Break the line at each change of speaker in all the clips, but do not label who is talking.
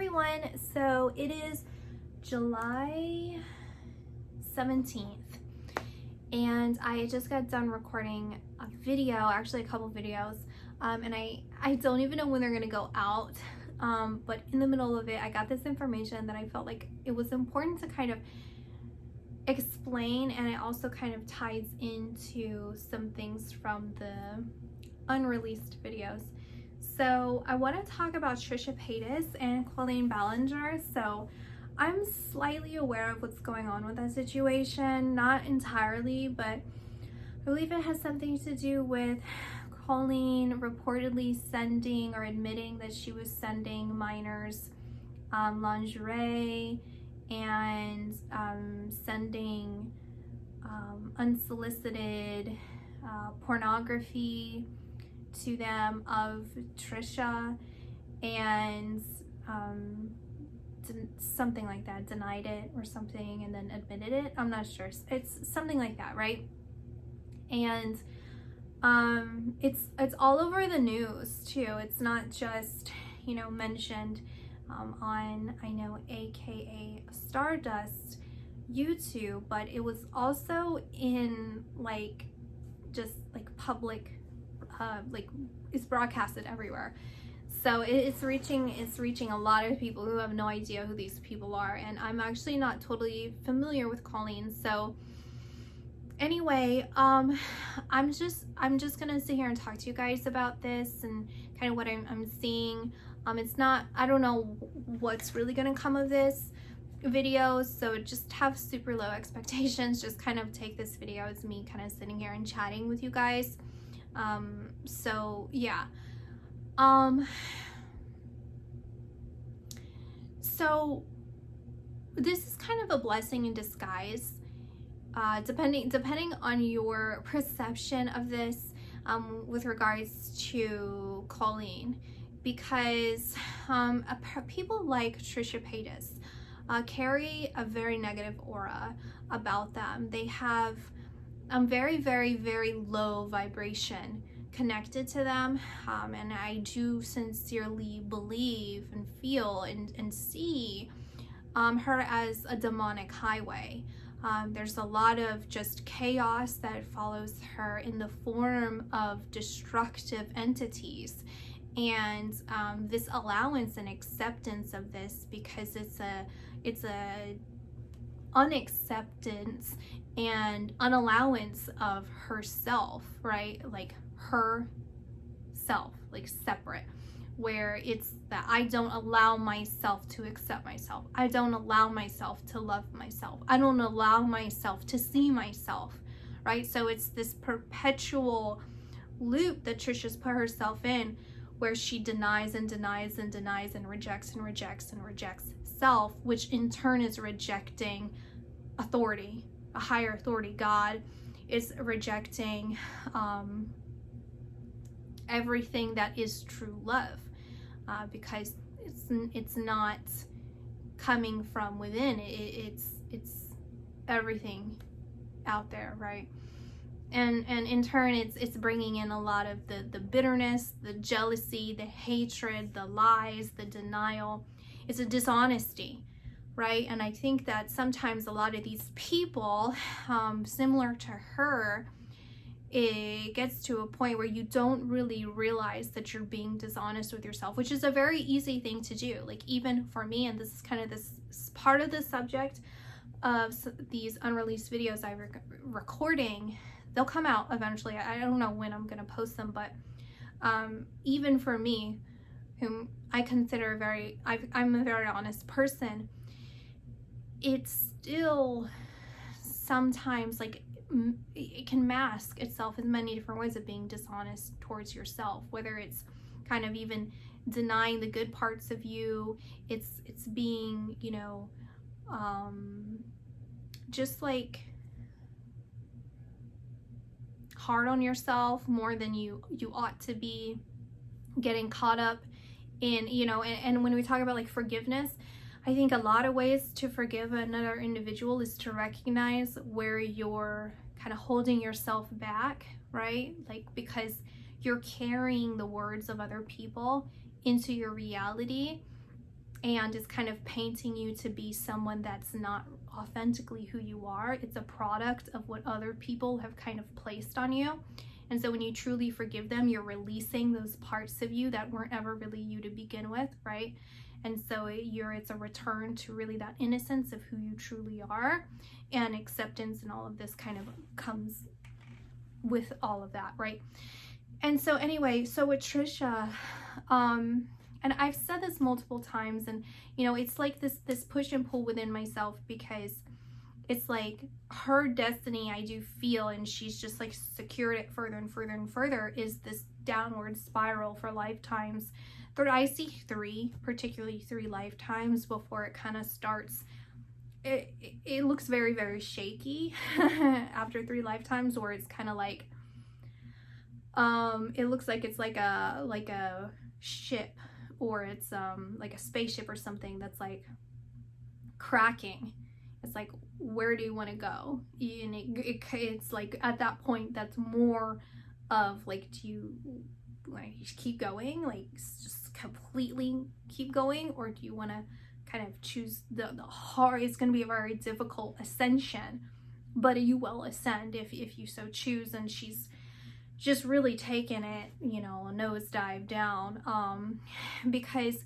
everyone. So it is July 17th and I just got done recording a video, actually a couple videos, and I don't even know when they're gonna go out, but in the middle of it I got this information that I felt like it was important to kind of explain, and it also kind of ties into some things from the unreleased videos. So I want to talk about Trisha Paytas and Colleen Ballinger. So I'm slightly aware of what's going on with that situation, not entirely, but I believe it has something to do with Colleen reportedly sending or admitting that she was sending minors lingerie and sending unsolicited pornography to them of Trisha, and something like that, denied it or something and then admitted it. I'm not sure. It's something like that, right? And it's all over the news too. It's not just, you know, mentioned on, I know, AKA Stardust YouTube, but it was also in like just like public, like it's broadcasted everywhere. So it's reaching a lot of people who have no idea who these people are, and I'm actually not totally familiar with Colleen. So anyway, I'm just gonna sit here and talk to you guys about this and kind of what I'm seeing. It's not, I don't know what's really gonna come of this video, so just have super low expectations. Just kind of take this video as me kind of sitting here and chatting with you guys. So yeah, so this is kind of a blessing in disguise, depending on your perception of this, with regards to Colleen, because people like Trisha Paytas carry a very negative aura about them. They have very, very, very low vibration connected to them, and I do sincerely believe and feel and see her as a demonic highway. There's a lot of just chaos that follows her in the form of destructive entities, and this allowance and acceptance of this, because it's a unacceptance and unallowance of herself, right? Like herself, like separate, where it's that I don't allow myself to accept myself. I don't allow myself to love myself. I don't allow myself to see myself, right? So it's this perpetual loop that Trisha's put herself in, where she denies and denies and denies and rejects and rejects and rejects self, which in turn is rejecting authority, a higher authority. God is rejecting everything that is true love, because it's not coming from within. It's everything out there, right? And in turn it's bringing in a lot of the bitterness, the jealousy, the hatred, the lies, the denial. It's a dishonesty, right? And I think that sometimes a lot of these people, similar to her, it gets to a point where you don't really realize that you're being dishonest with yourself, which is a very easy thing to do. Like even for me, and this is kind of this part of the subject of these unreleased videos I'm recording. They'll come out eventually. I don't know when I'm gonna post them, but even for me, whom I consider I'm a very honest person, it's still sometimes like it can mask itself in many different ways of being dishonest towards yourself, whether it's kind of even denying the good parts of you. It's being, you know, just like hard on yourself more than you ought to be, getting caught up in, you know, and when we talk about like forgiveness, I think a lot of ways to forgive another individual is to recognize where you're kind of holding yourself back, right? Like, because you're carrying the words of other people into your reality, and is kind of painting you to be someone that's not authentically who you are. It's a product of what other people have kind of placed on you. And so when you truly forgive them, you're releasing those parts of you that weren't ever really you to begin with, right? And so it's a return to really that innocence of who you truly are, and acceptance and all of this kind of comes with all of that, right? And so anyway, so with Trisha, and I've said this multiple times, and you know, it's like this push and pull within myself, because it's like her destiny, I do feel, and she's just like secured it further and further and further, is this downward spiral for lifetimes. I see particularly three lifetimes before it kind of starts. It looks very, very shaky after 3 lifetimes, where it's kind of like, it looks like it's like a ship, or it's like a spaceship or something that's like cracking. It's like, where do you want to go? And it's like at that point, that's more of like, do you like keep going, like just completely keep going, or do you want to kind of choose the hard, it's going to be a very difficult ascension, but you will ascend if you so choose. And she's just really taken it, you know, a nosedive down, because,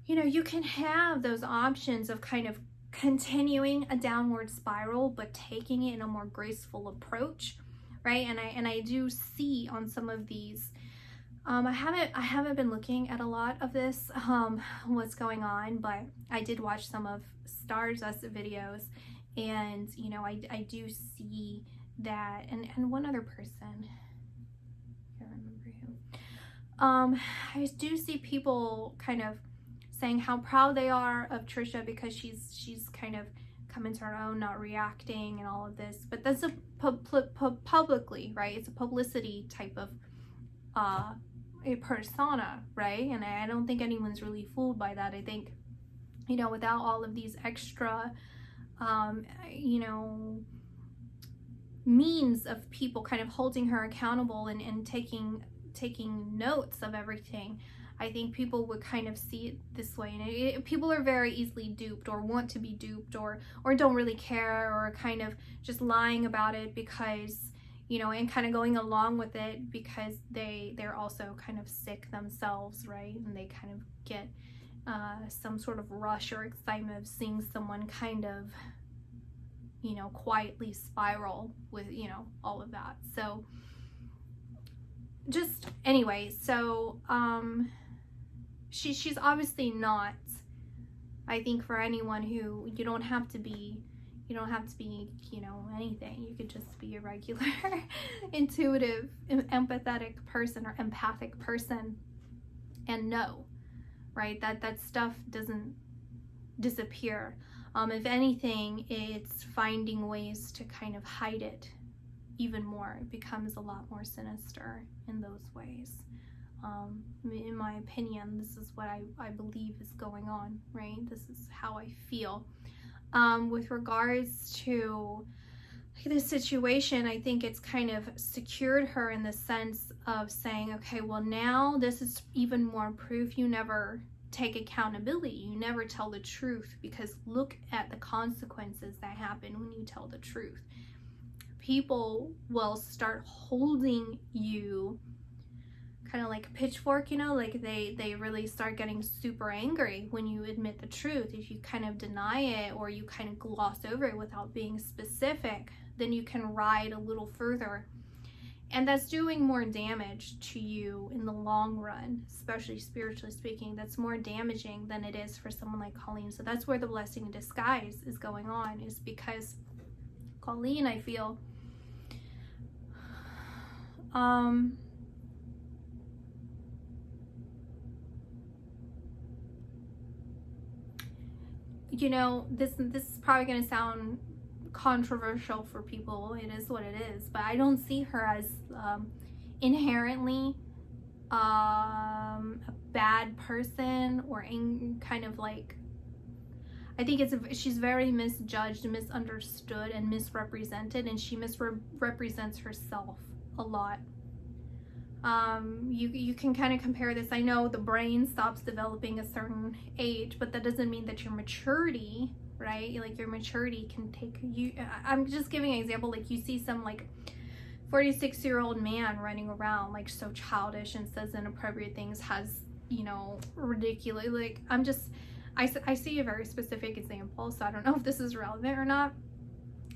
you know, you can have those options of kind of continuing a downward spiral, but taking it in a more graceful approach, right? And I do see on some of these, I haven't been looking at a lot of this, what's going on, but I did watch some of Stardust videos, and you know, I do see that, and one other person, I can't remember who, I do see people kind of saying how proud they are of Trisha, because she's kind of come into her own, not reacting and all of this. But that's a publicly, right? It's a publicity type of a persona, right? And I don't think anyone's really fooled by that. I think, you know, without all of these extra you know, means of people kind of holding her accountable and taking notes of everything, I think people would kind of see it this way. And people are very easily duped, or want to be duped, or don't really care, or kind of just lying about it because, you know, and kind of going along with it because they're also kind of sick themselves, right? And they kind of get some sort of rush or excitement of seeing someone kind of, you know, quietly spiral with, you know, all of that. So just anyway, so she's obviously not, I think, for anyone who, you don't have to be, you know, anything. You could just be a regular intuitive, empathetic person, or empathic person, and know, right, that stuff doesn't disappear. If anything, it's finding ways to kind of hide it even more. It becomes a lot more sinister in those ways. In my opinion, this is what I believe is going on, right? This is how I feel. With regards to this situation, I think it's kind of secured her in the sense of saying, okay, well, now this is even more proof you never take accountability, you never tell the truth, because look at the consequences that happen when you tell the truth. People will start holding you kind of like a pitchfork, you know, like they really start getting super angry when you admit the truth. If you kind of deny it, or you kind of gloss over it without being specific, then you can ride a little further. And that's doing more damage to you in the long run, especially spiritually speaking. That's more damaging than it is for someone like Colleen. So that's where the blessing in disguise is going on, is because Colleen, I feel, you know, this is probably going to sound controversial for people. It is what it is, but I don't see her as inherently a bad person, or kind of like, I think she's very misjudged, misunderstood, and misrepresented, and she misrepresents herself a lot. You can kind of compare this. I know the brain stops developing a certain age, but that doesn't mean that your maturity, right? Like your maturity can take you. I'm just giving an example. Like you see some like 46-year-old man running around like so childish and says inappropriate things, has, you know, ridiculous, like I see a very specific example, so I don't know if this is relevant or not.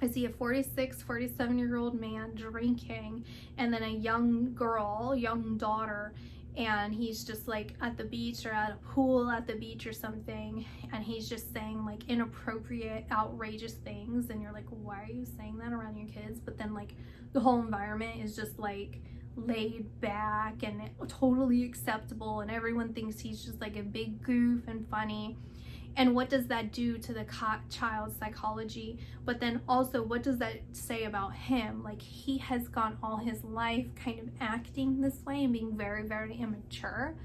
I see a 47-year-old man drinking, and then a young girl, young daughter, and he's just like at the beach or at a pool at the beach or something, and he's just saying like inappropriate, outrageous things, and you're like, why are you saying that around your kids? But then like the whole environment is just like laid back and totally acceptable, and everyone thinks he's just like a big goof and funny. And what does that do to the child's psychology? But then also, what does that say about him? Like, he has gone all his life kind of acting this way and being very, very immature,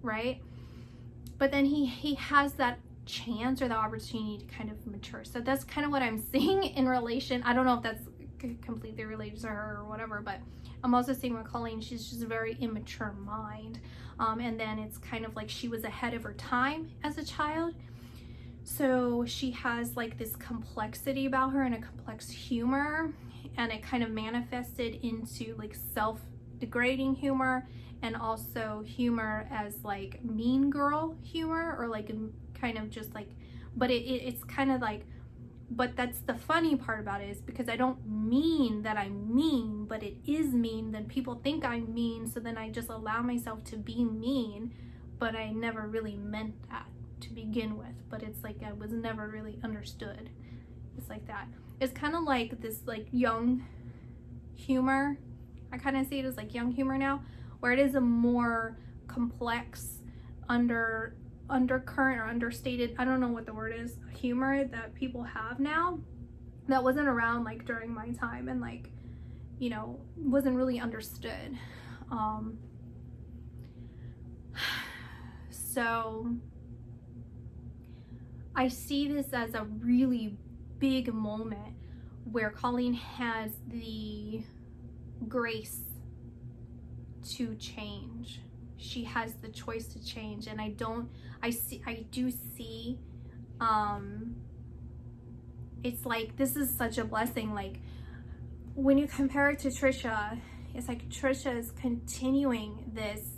right? But then he has that chance or the opportunity to kind of mature. So that's kind of what I'm seeing in relation. I don't know if that's completely related to her or whatever, but I'm also seeing with Colleen, she's just a very immature mind. And then it's kind of like she was ahead of her time as a child. So she has like this complexity about her and a complex humor, and it kind of manifested into like self-degrading humor, and also humor as like mean girl humor, or like kind of just like, but it's kind of like, but that's the funny part about it, is because I don't mean that I'm mean, but it is mean. Then people think I'm mean, so then I just allow myself to be mean, but I never really meant that to begin with. But it's like I was never really understood. It's like that. It's kind of like this like young humor. I kind of see it as like young humor now, where it is a more complex undercurrent or understated, I don't know what the word is, humor that people have now that wasn't around like during my time, and like, you know, wasn't really understood. So I see this as a really big moment where Colleen has the grace to change. She has the choice to change, and I do see it's like, this is such a blessing. Like when you compare it to Trisha, it's like Trisha is continuing this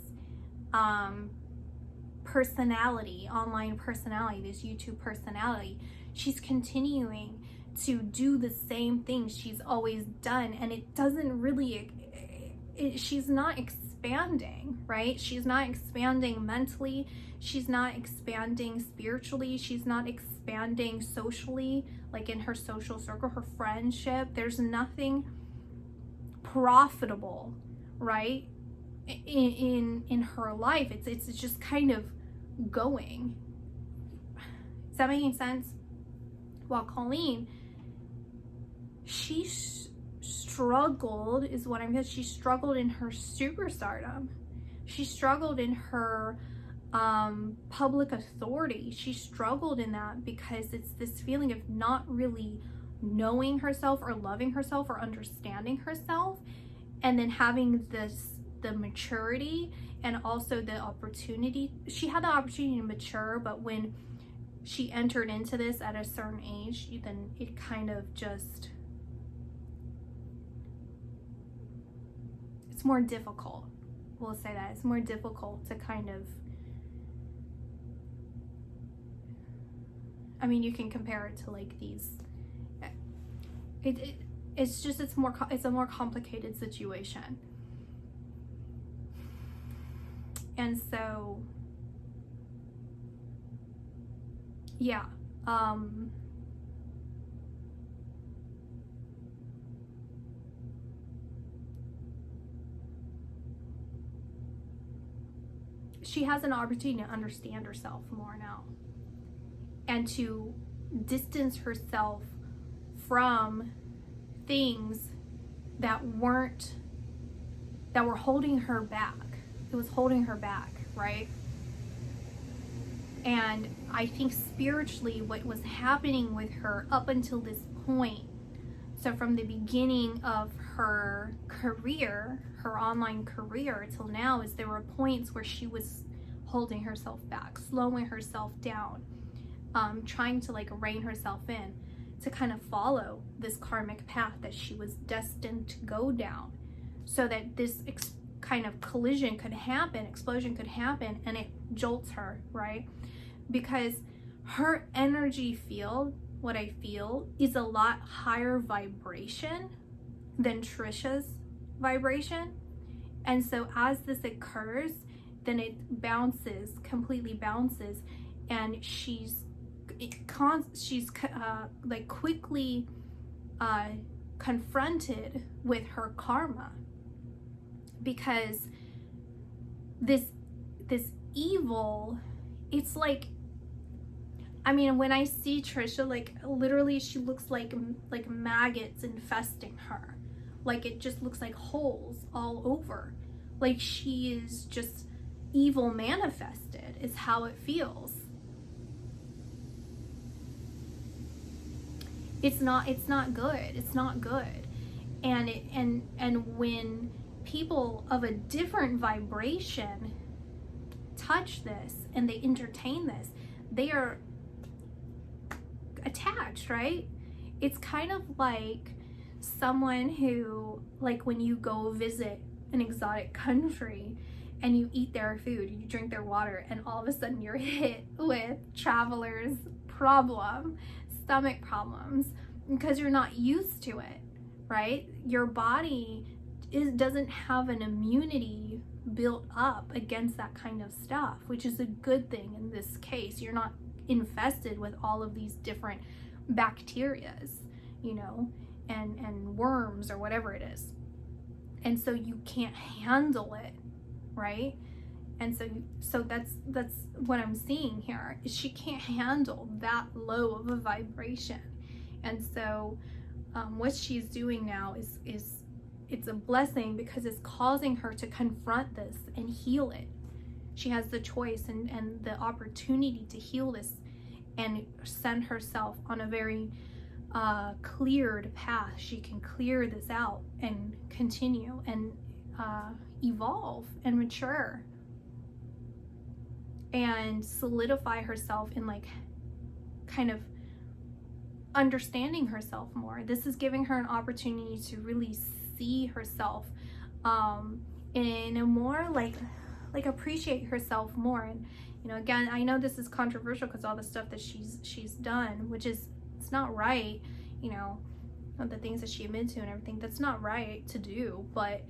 personality, online personality, this YouTube personality. She's continuing to do the same things she's always done, and it doesn't really, she's not expanding, right? She's not expanding mentally, she's not expanding spiritually, she's not expanding socially, like in her social circle, her friendship. There's nothing profitable, right, in her life. It's just kind of going. Is that making sense? While Colleen, she struggled, is what I'm saying. She struggled in her superstardom. She struggled in her public authority. She struggled in that because it's this feeling of not really knowing herself or loving herself or understanding herself, and then having the maturity and also the opportunity. She had the opportunity to mature, but when she entered into this at a certain age, then it kind of just, it's more difficult. We'll say that. It's more difficult to kind of, I mean, you can compare it to like these, it's just, it's a more complicated situation. And so, yeah, she has an opportunity to understand herself more now, and to distance herself from things that were holding her back. It was holding her back, right? And I think spiritually what was happening with her up until this point So from the beginning of her career, her online career till now, is there were points where she was holding herself back, slowing herself down, trying to like rein herself in to kind of follow this karmic path that she was destined to go down, so that this kind of collision could happen, explosion could happen, and it jolts her, right? Because her energy field, what I feel, is a lot higher vibration than Trisha's vibration. And so as this occurs, then it bounces, completely bounces, and she's like quickly confronted with her karma, because this evil, it's like, I mean, when I see Trisha, like literally she looks like maggots infesting her. Like it just looks like holes all over. Like she is just evil manifested is how it feels. It's not good. It's not good. And when people of a different vibration touch this and they entertain this, they are attached, right? It's kind of like someone who, like when you go visit an exotic country and you eat their food, you drink their water, and all of a sudden you're hit with traveler's problem, stomach problems, because you're not used to it, right? Your body doesn't have an immunity built up against that kind of stuff, which is a good thing in this case. You're not infested with all of these different bacterias, you know, and worms or whatever it is. And so you can't handle it, right? And so that's what I'm seeing here, is she can't handle that low of a vibration. And so what she's doing now is it's a blessing, because it's causing her to confront this and heal it. She has the choice and the opportunity to heal this and send herself on a very cleared path. She can clear this out and continue and evolve and mature and solidify herself in like kind of understanding herself more. This is giving her an opportunity to really see herself in a more like appreciate herself more. And you know, again, I know this is controversial because all the stuff that she's done, which is, it's not right, you know, the things that she admitted to and everything, that's not right to do. But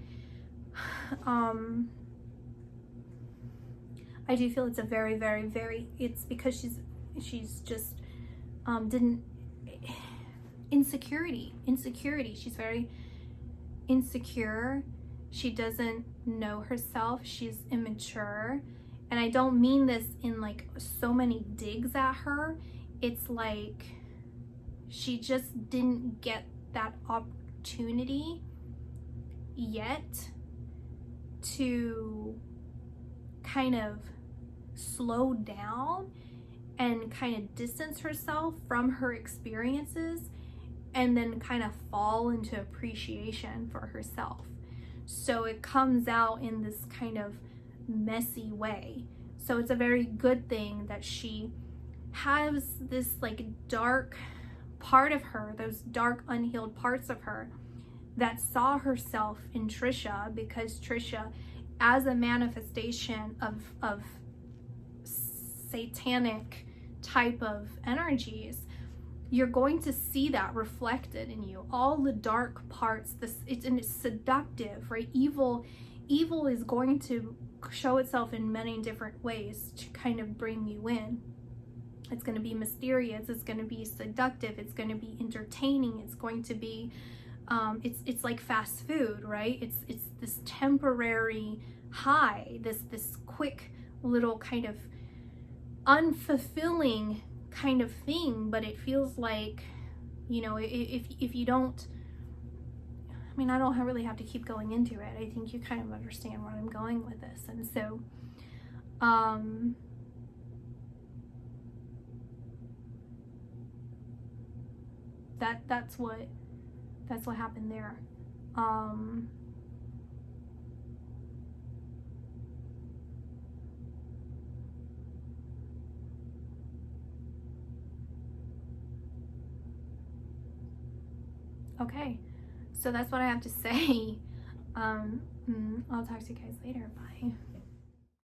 I do feel it's a very, very, very, it's because she's just didn't, insecurity, she's very insecure. She doesn't know herself. She's immature. And I don't mean this in like so many digs at her. It's like she just didn't get that opportunity yet to kind of slow down and kind of distance herself from her experiences, and then kind of fall into appreciation for herself. So it comes out in this kind of messy way. So it's a very good thing that she has this like dark part of her, those dark unhealed parts of her that saw herself in Trisha, because Trisha, as a manifestation of satanic type of energies, you're going to see that reflected in you, all the dark parts. It's seductive, right? Evil is going to show itself in many different ways to kind of bring you in. It's going to be mysterious, it's going to be seductive, it's going to be entertaining, it's going to be it's like fast food, right? It's this temporary high, this quick little kind of unfulfilling kind of thing, but it feels like, you know, if you don't, I mean, I don't really have to keep going into it. I think you kind of understand where I'm going with this. And so that's what That's what happened there. Okay, so that's what I have to say. I'll talk to you guys later. Bye.